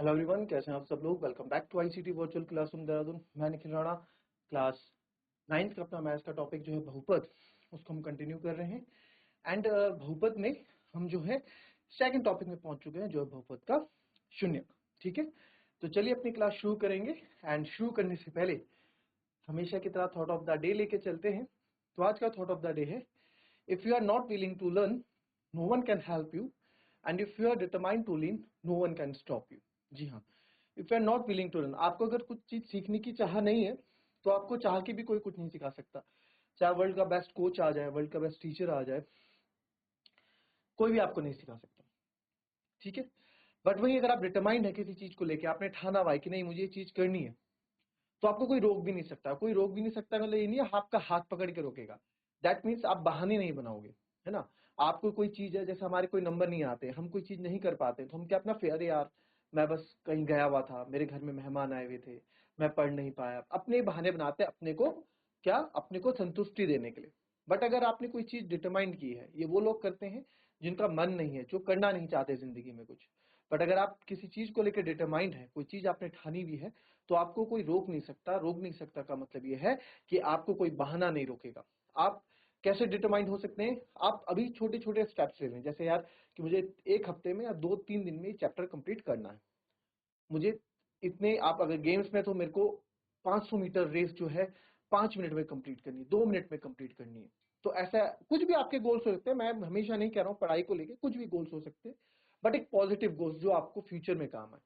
Hello everyone, कैसे हैं आप सब लोग। Welcome back to ICT virtual classroom Dehradun. मैं निखिल राणा। क्लास 9th का अपना मैथ्स का टॉपिक जो है बहुपद, उसको हम कंटिन्यू कर रहे हैं। एंड बहुपद में हम जो है सेकंड टॉपिक में पहुंच चुके हैं, जो है बहुपद का शून्यक। ठीक है, तो चलिए अपनी क्लास शुरू करेंगे। एंड शुरू करने से पहले हमेशा की तरह थॉट ऑफ द डे लेके चलते हैं। तो आज का थॉट ऑफ द डे है, if you are not willing to learn, no one can help you, and if you are determined to learn, no one can stop you. जी हाँ, if you are not willing to learn, आपको अगर कुछ चीज सीखने की चाह नहीं है तो आपको चाह के भी कोई कुछ नहीं सिखा सकता। चाहे वर्ल्ड का बेस्ट कोच आ जाए, वर्ल्ड का बेस्ट टीचर आ जाए, कोई भी आपको नहीं सिखा सकता। ठीक है, बट वही अगर आप डिटरमाइंड है किसी चीज को लेके, आपने ठाना हुआ है कि नहीं मुझे ये चीज करनी है, तो आपको कोई रोक भी नहीं सकता। कोई रोक भी नहीं सकता मतलब ये नहीं है आपका हाथ पकड़ के रोकेगा। दैट मीन्स आप बहाने नहीं बनाओगे, है ना। आपको कोई चीज है, जैसे हमारे कोई नंबर नहीं आते, हम कोई चीज नहीं कर पाते, तो हम क्या अपना फेयर यार मैं बस कहीं गया हुआ था, मेरे घर में मेहमान आए हुए थे, मैं पढ़ नहीं पाया, अपने बहाने बनाते अपने को, क्या अपने को संतुष्टि देने के लिए। बट अगर आपने कोई चीज डिटरमाइंड की है, ये वो लोग करते हैं जिनका मन नहीं है, जो करना नहीं चाहते जिंदगी में कुछ। बट अगर आप किसी चीज को लेकर डिटरमाइंड है, कोई चीज आपने ठानी भी है, तो आपको कोई रोक नहीं सकता। रोक नहीं सकता का मतलब ये है कि आपको कोई बहाना नहीं रोकेगा। आप कैसे डिटरमाइंड हो सकते हैं? आप अभी छोटे छोटे स्टेप्स ले लें, जैसे यार कि मुझे एक हफ्ते में या 2-3 दिन में ये चैप्टर कंप्लीट करना है। मुझे इतने, आप अगर गेम्स में तो मेरे को 500 मीटर रेस जो है 5 मिनट में कंप्लीट करनी है, 2 मिनट में कंप्लीट करनी है। तो ऐसा कुछ भी आपके गोल्स हो सकते हैं। मैं हमेशा नहीं कह रहा हूँ पढ़ाई को लेके कुछ भी गोल्स हो सकते हैं, बट एक पॉजिटिव गोल्स जो आपको फ्यूचर में काम आए,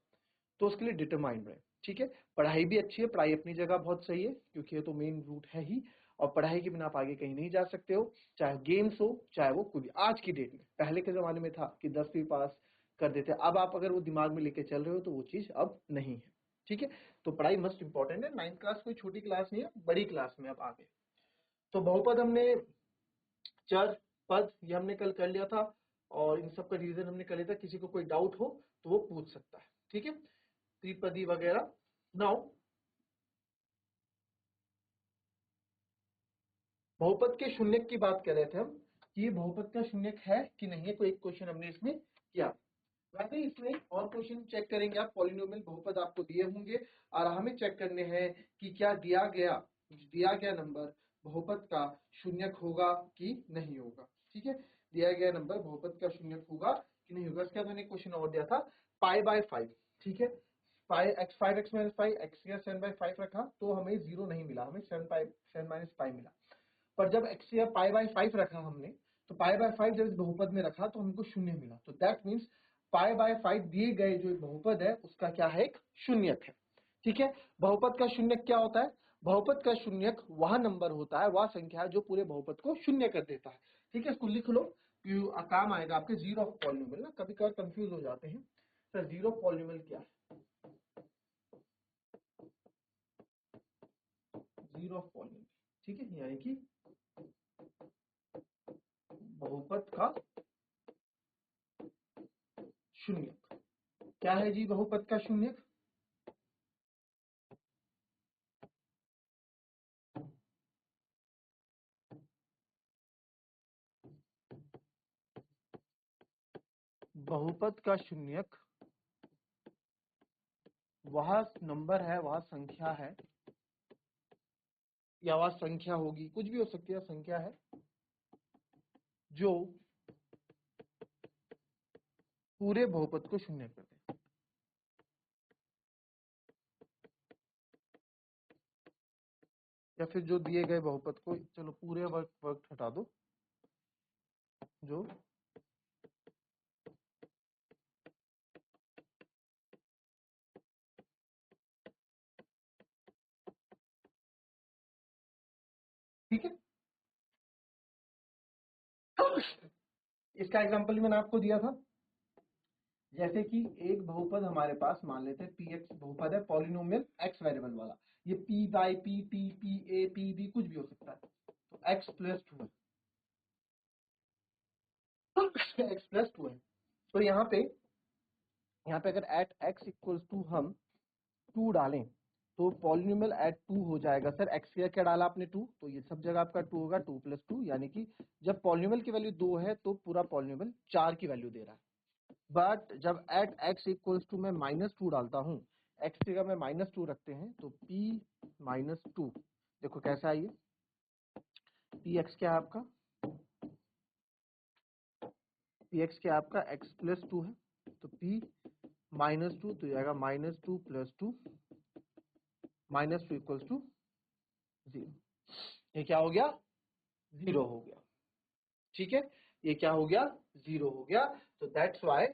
तो उसके लिए डिटरमाइंड रहे। ठीक है, पढ़ाई भी अच्छी है, पढ़ाई अपनी जगह बहुत सही है, क्योंकि ये तो मेन रूट है ही। और पढ़ाई के बिना आप आगे कहीं नहीं जा सकते हो, चाहे गेम्स हो चाहे वो कोई भी। आज की डेट में, पहले के जमाने में था कि 10वीं पास कर देते, अब आप अगर वो दिमाग में लेके चल रहे हो तो वो चीज अब नहीं है। ठीक है, तो पढ़ाई मस्ट इंपॉर्टेंट है। 9th क्लास कोई छोटी क्लास नहीं है, बड़ी क्लास में अब आगे। तो बहुपद हमने, चर, पद, ये हमने कल कर लिया था, और इन सब का रीजन हमने कर लिया था। किसी को कोई डाउट हो तो वो पूछ सकता है। ठीक है, त्रिपदी वगैरह। नाउ बहुपद के शून्यक की बात कर रहे थे हम, कि ये बहुपद का शून्यक है कि नहीं है। कोई एक क्वेश्चन हमने इसमें किया। वैसे ही इसमें और क्वेश्चन चेक करेंगे आप। पॉलिनोमियल बहुपद आपको दिए होंगे और हमें चेक करने हैं कि क्या दिया गया नंबर बहुपद का शून्यक होगा कि नहीं होगा। ठीक है, दिया गया नंबर बहुपद का शून्यक होगा कि नहीं होगा। इसके बाद मैंने क्वेश्चन और दिया था π/5। ठीक है, 5x माइनस 5 या 7/5 रखा तो हमें 0 नहीं मिला, हमें 7 - मिला। पर जब x या π/5 रखा हमने, तो π/5 जब इस बहुपद में रखा तो हमको शून्य मिला। तो दैट मीन्स π/5 दिए गए जो बहुपद है उसका क्या है, एक शून्यक है। ठीक है, बहुपद का शून्यक क्या होता है? बहुपद का शून्यक वह नंबर होता है, वह संख्या है जो पूरे बहुपद को शून्य कर देता है। ठीक है, इसको लिख लो, काम आएगा आपके जीरो ऑफ पॉलिनोमियल ना। कभी कभार कंफ्यूज हो जाते हैं सर, जीरो ऑफ पॉलिनोमियल क्या है। जीरो ऑफ पॉलिनोमियल, ठीक है, यानी कि बहुपद का शून्यक। क्या है जी बहुपद का शून्यक? बहुपद का शून्यक वह नंबर है, वह संख्या है, या वह संख्या होगी, कुछ भी हो सकती है, संख्या है जो पूरे बहुपद को शून्य कर दे। या फिर जो दिए गए बहुपद को, चलो पूरे वर्ग हटा दो, जो ठीक है। इसका एग्जांपल मैंने आपको दिया था, जैसे कि एक बहुपद हमारे पास मान लेते हैं पी एक्स बहुपद है, पॉलिनोमियल एक्स वेरिएबल वाला। ये p/p, p a p b कुछ भी हो सकता है। तो x+2 है, x+2 है। तो यहाँ पे अगर एट x इक्वल्स टू हम 2 डालें तो पॉलिनोमियल एट 2 हो जाएगा। सर x का क्या डाला आपने 2, तो ये सब जगह आपका 2 होगा, 2+2, यानी कि जब पॉलिनोमियल की वैल्यू 2 है तो पूरा पॉलिनोमियल 4 की वैल्यू दे रहा है। बट जब एट एक्स इक्वल्स टू मैं -2 डालता हूँ, एक्स की जगह में -2 रखते हैं तो p -2, देखो कैसा है ये, पी एक्स क्या है आपका, पी एक्स क्या है आपका x + 2 है, तो p -2 तो जाएगा -2 + 2 -2 इक्वल्स टू 0। ये क्या हो गया, 0 हो गया। ठीक है, ये क्या हो गया, 0 हो गया। तो दैट्स वाई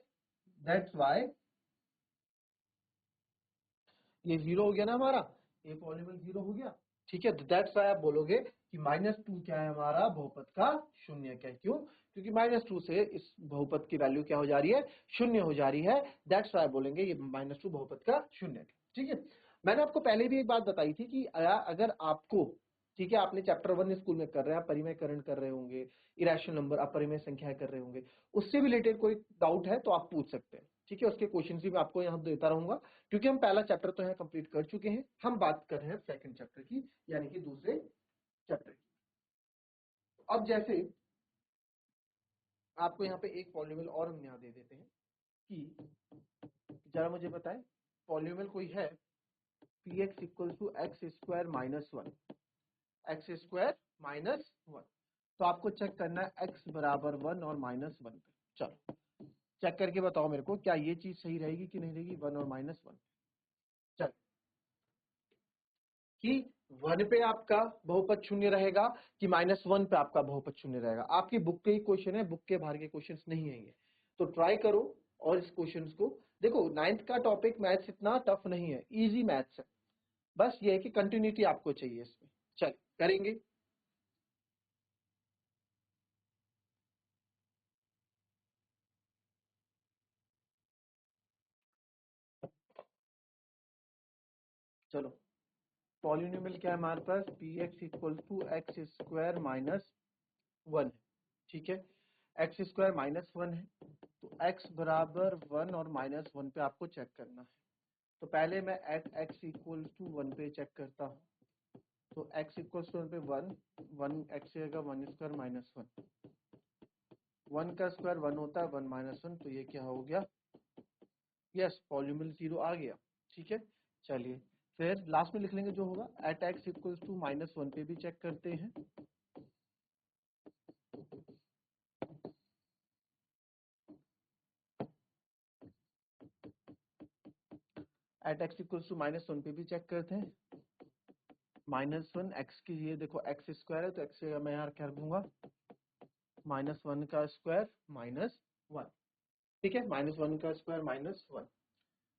ये 0 हो गया ना हमारा, ये पॉलीनोमियल 0 हो गया। ठीक है, दैट्स वाई आप बोलोगे कि -2 क्या है हमारा बहुपद का शून्यक है। क्यों, क्योंकि -2 से इस बहुपद की वैल्यू क्या हो जा रही है, शून्य हो जा रही है। दैट्स वाई बोलेंगे ये -2 बहुपद का शून्यक है। ठीक है, मैंने आपको पहले भी एक बात बताई थी कि अगर आपको, ठीक है, आपने चैप्टर 1 स्कूल में कर रहे हैं, आप परिमेय करण कर रहे होंगे, इरेशनल नंबर, अपरिमेय संख्याएं कर रहे होंगे, उससे रिलेटेड कोई डाउट है तो आप पूछ सकते हैं। ठीक है, उसके क्वेश्चन भी मैं आपको यहाँ देता रहूंगा, क्योंकि हम पहला चैप्टर तो यहाँ कंप्लीट कर चुके हैं, हम बात कर रहे हैं सेकंड चैप्टर की, यानी कि दूसरे चैप्टर की। अब जैसे आपको यहाँ पे एक पॉलीनोमियल और हम यहाँ दे देते हैं कि जरा मुझे बताएं, पॉलीनोमियल कोई है px = x² - 1, x² - 1, तो आपको चेक करना है x बराबर 1 और -1 पे। चलो चेक करके बताओ मेरे को, क्या ये चीज सही रहेगी कि नहीं रहेगी, 1 और -1। चल कि 1 पे आपका बहुपद शून्य रहेगा कि -1 पे आपका बहुपद शून्य रहेगा। आपकी बुक के ही क्वेश्चन है, बुक के बाहर के क्वेश्चंस नहीं है ये, तो ट्राई करो और इस क्वेश्चंस को देखो। 9th का टॉपिक मैथ्स इतना टफ नहीं है, इजी मैथ्स है, बस ये है कि कंटिन्यूटी आपको चाहिए इसमें। चल करेंगे। चलो, पॉलिनोमियल क्या है हमारे पास, px = x² - 1, ठीक है, x² - 1 है, तो x बराबर 1 और -1 पे आपको चेक करना है। तो पहले मैं एट x = 1 पे चेक करता हूँ, तो x = 1 पे 1 x की जगह 1² - 1, 1 का स्क्वायर 1 होता है, 1 - 1, तो ये क्या हो गया, यस पॉलीनोमियल 0 आ गया। ठीक है, चलिए फिर लास्ट में लिख लेंगे जो होगा, एट x = -1 पे भी चेक करते हैं। एट x = -1 पे भी चेक करते हैं, -1 x की, ये देखो x² है, तो x की जगह मैं यहाँ क्या रखूंगा, -1 का स्क्वायर -1, ठीक है, -1 का स्क्वायर -1,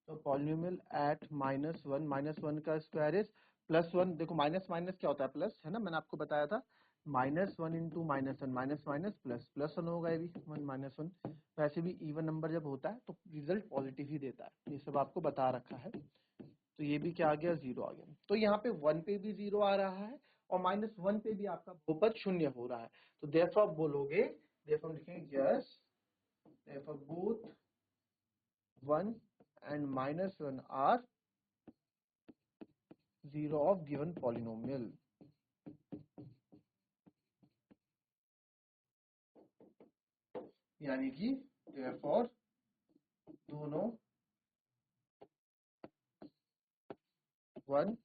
तो पॉलिनोमियल एट -1 का स्क्वायर इज +1, देखो माइनस माइनस क्या होता है, प्लस है ना, मैंने आपको बताया था, -1 × -1 माइनस माइनस प्लस +1 होगा, ये भी 1 -1। वैसे भी इवन नंबर जब होता है तो रिजल्ट पॉजिटिव ही देता है, ये सब आपको बता रखा है। तो ये भी क्या आ गया, 0 आ गया। तो यहाँ पे 1 पे भी 0 आ रहा है और -1 पे भी आपका बहुपद शून्य हो रहा है, तो therefore आप बोलोगे, therefore हम लिखेंगे yes, therefore both 1 and -1 are 0 of given polynomial। यानी कि therefore दोनों 1,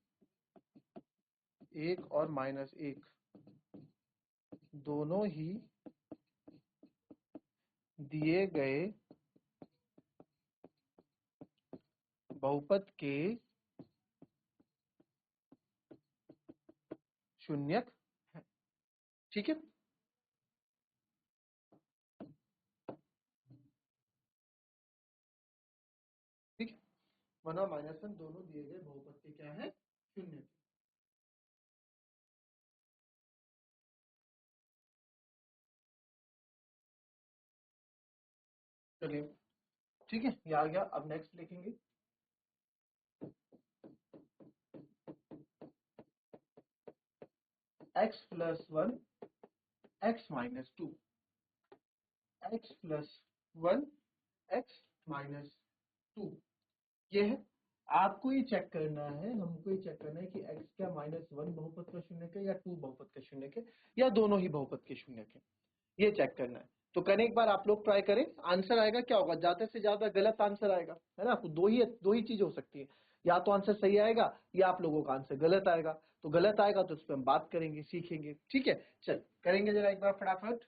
1 और -1 दोनों ही दिए गए बहुपद के शून्यक है। ठीक है, ठीक है, 1 और -1 दोनों दिए गए बहुपद के क्या है, शून्यक। चलिए ठीक है, ये आ गया। अब नेक्स्ट लिखेंगे, x + 1 x - 2, x + 1 x - 2, ये है। आपको ये चेक करना है, हमको ये चेक करना है कि x क्या -1 बहुपद का शून्यक है या 2 बहुपद का शून्यक है या दोनों ही बहुपद के शून्यक है, ये चेक करना है। तो करें एक बार, आप लोग ट्राई करें, आंसर आएगा क्या होगा, ज्यादा से ज्यादा गलत आंसर आएगा, है ना। दो ही चीज हो सकती है, या तो आंसर सही आएगा या आप लोगों का आंसर गलत आएगा। तो गलत आएगा तो उस पर हम बात करेंगे, सीखेंगे, ठीक है। चल करेंगे जरा एक बार फटाफट।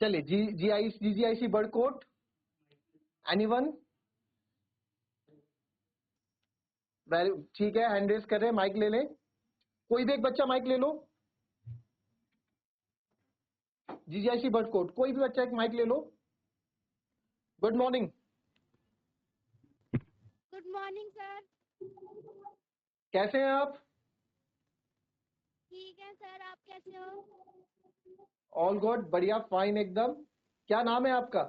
चलिए, GGIC Barkot, anyone? Very ठीक है, हैंड रेस कर रहे हैं, माइक ले लें, कोई भी एक बच्चा माइक ले लो। जीजीआईसी बर्ड कोट, कोई भी बच्चा एक माइक ले लो। Good morning. Good morning sir. कैसे हैं आप? ठीक है सर, आप कैसे हो? ऑल गुड, बढ़िया, फाइन एकदम। क्या नाम है आपका?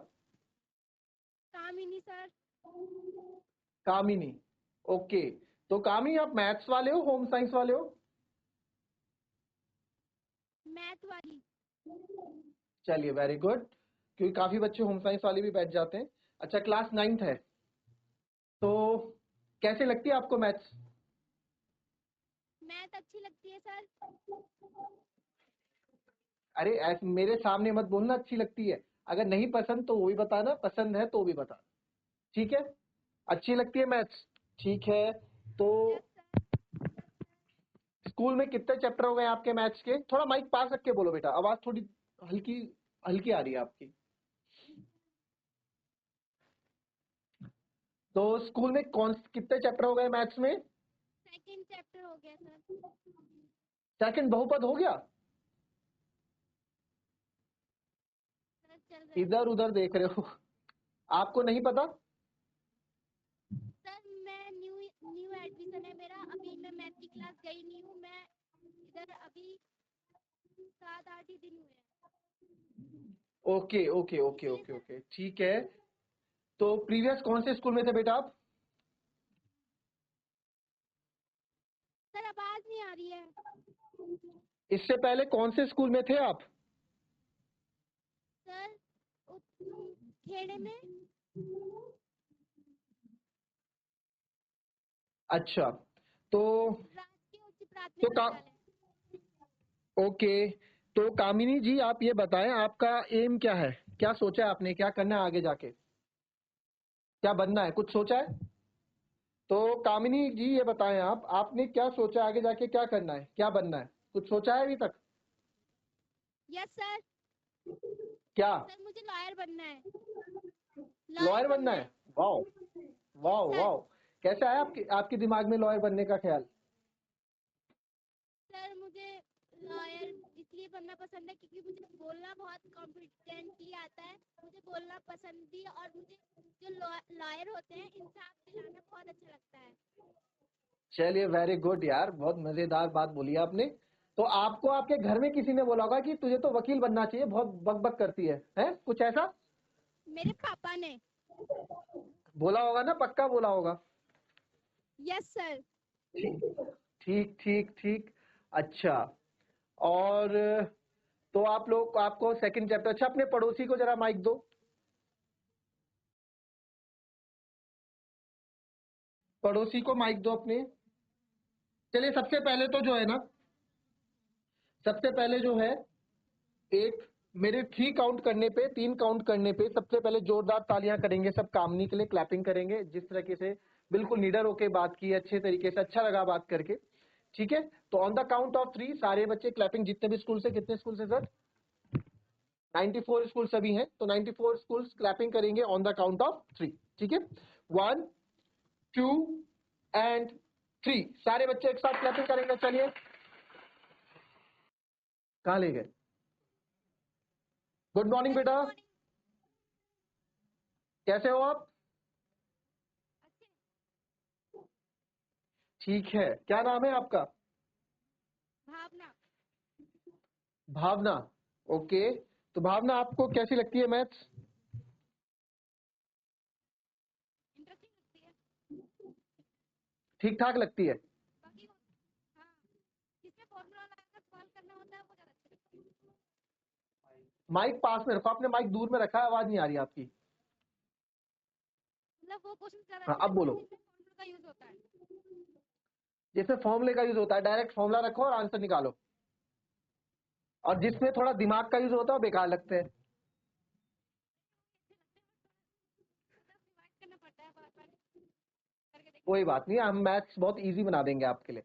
कामिनी सर। कामिनी, ओके। तो कामिनी, आप मैथ्स वाले हो, होम साइंस वाले हो? मैथ वाली। चलिए वेरी गुड, क्योंकि काफी बच्चे होम साइंस वाले भी बैठ जाते हैं। अच्छा, क्लास 9th है, तो कैसे लगती है आपको मैथ्स? मैथ अच्छी लगती है सर। अरे ऐसे मेरे सामने मत बोलना अच्छी लगती है, अगर नहीं पसंद तो वो भी बताना, पसंद है तो भी बताना, ठीक है। अच्छी लगती है मैथ्स, ठीक है। तो यस सर। स्कूल में कितने चैप्टर हो गए आपके मैथ्स के? थोड़ा माइक पास रख के बोलो बेटा, आवाज थोड़ी हल्की हल्की आ रही है आपकी। तो स्कूल में कौन कितने चैप्टर हो गए मैथ्स में? सेकंड चैप्टर हो गया सर। सेकंड बहुपद हो गया? सर चल रहा है। इधर उधर देख रहे हो, आपको नहीं पता? सर मैं न्यू न्यू एडमिशन है मेरा, अभी मैं मैथ की क्लास गई नहीं हूँ। मैं इधर अभी 7-8 ही दिन हुए हैं। ओके ओके ओके इसलिए ओके सर। ओके, ठीक है। तो प्रीवियस कौन से स्कूल में थे बेटा आप? सर आवाज नहीं आ रही है। इससे पहले कौन से स्कूल में थे आप? सर खेड़े में। अच्छा, तो राजकीय उच्च तो प्राथमिक का विद्यालय। ओके, तो कामिनी जी आप ये बताएं, आपका एम क्या है, क्या सोचा है आपने, क्या करना है आगे जाके, क्या बनना है, कुछ सोचा है? तो कामिनी जी ये बताएं, आप आपने क्या सोचा है आगे जाके, क्या करना है, क्या बनना है, कुछ सोचा है अभी तक? Yes sir. क्या? सर मुझे लॉयर बनना है। लॉयर लॉयर बनना बनना है? है। वाह, यस वाह सर। वाह। कैसे आया आपके आपके दिमाग में लॉयर बनने का ख्याल? सर मुझे लॉयर इसलिए बनना पसंद है क्योंकि मुझे बोलना बहुत कॉन्फिडेंटली आता है। मुझे बोलना पसंद भी है, और मुझे जो लॉयर होते हैं इंसाफ दिलाना बहुत अच्छा लगता है। चलिए वेरी गुड यार, बहुत मजेदार बात बोली आपने। तो आपको आपके घर में किसी ने बोला होगा कि तुझे तो वकील बनना चाहिए, बहुत बक बक करती है कुछ ऐसा? मेरे पापा ने। बोला होगा ना, पक्का बोला होगा। Yes sir. ठीक ठीक ठीक। अच्छा, और तो आप लोग, आपको सेकंड चैप्टर, अच्छा अपने पड़ोसी को जरा माइक दो, पड़ोसी को माइक दो अपने। चलिए सबसे पहले तो जो है ना, सबसे पहले जो है, एक मेरे 3 काउंट करने पे, 3 काउंट करने पे सबसे पहले जोरदार तालियां करेंगे सब, कामनी के लिए क्लैपिंग करेंगे, जिस तरीके से बिल्कुल निडर होके बात की, अच्छे तरीके से, अच्छा लगा बात करके, ठीक है। तो ऑन द काउंट ऑफ 3 सारे बच्चे क्लैपिंग, जितने भी स्कूल से, कितने स्कूल से सर? 94 स्कूल सभी हैं, तो 94 स्कूल्स क्लैपिंग करेंगे ऑन द काउंट ऑफ 3, ठीक है। 1 2 एंड 3, सारे बच्चे एक साथ क्लैपिंग करेंगे। चलिए, कहाँ ले गए? गुड मॉर्निंग सर गुड बेटा, मॉर्निंग। कैसे हो आप? अच्छे। ठीक है, क्या नाम है आपका? भावना। भावना, ओके। तो भावना आपको कैसी लगती है मैथ्स? इंटरेस्टिंग लगती है। ठीक ठाक लगती है। बाकी हाँ, जिसमें फॉर्मूला लगाकर सॉल्व करना होता है वो ज्यादा अच्छा लगता है। माइक पास में रखो, आपने माइक दूर में रखा है, आवाज नहीं आ रही आपकी। मतलब वो क्वेश्चन ज्यादा हाँ अच्छे अब लगते बोलो। हैं जिसमें फॉर्मूला का यूज होता है। जिसमें फॉर्मूले का यूज होता है, डायरेक्ट फॉर्मूला रखो और आंसर निकालो। और जिसमें थोड़ा दिमाग का यूज होता है वो बेकार लगते हैं। डिवाइड करना पड़ता है बार बार करके देखना। कोई बात नहीं, हम मैथ्स बहुत इजी बना देंगे आपके लिए।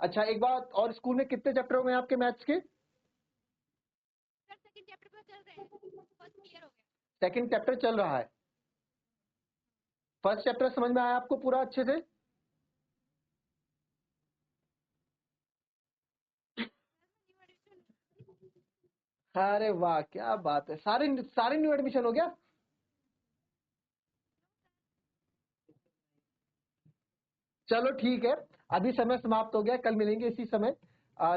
अच्छा एक बात और, स्कूल में कितने चैप्टर हो गए आपके मैथ्स के? सर सेकंड चैप्टर पे चल रहे हैं, फर्स्ट क्लियर हो गया। सेकंड चैप्टर चल रहा है। फर्स्ट चैप्टर समझ में आया आपको पूरा अच्छे से? New edition. अरे वाह क्या बात है, सारे सारे न्यू एडमिशन हो गया। चलो ठीक है, अभी समय समाप्त हो गया, कल मिलेंगे इसी समय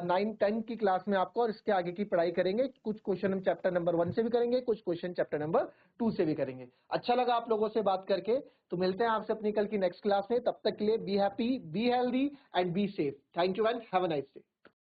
9-10 की क्लास में आपको, और इसके आगे की पढ़ाई करेंगे। कुछ क्वेश्चन हम चैप्टर नंबर 1 से भी करेंगे, कुछ क्वेश्चन चैप्टर नंबर 2 से भी करेंगे। अच्छा लगा आप लोगों से बात करके, तो मिलते हैं आपसे अपनी कल की नेक्स्ट क्लास में। तब तक के लिए be happy, be healthy and be safe. Thank you and have a nice day.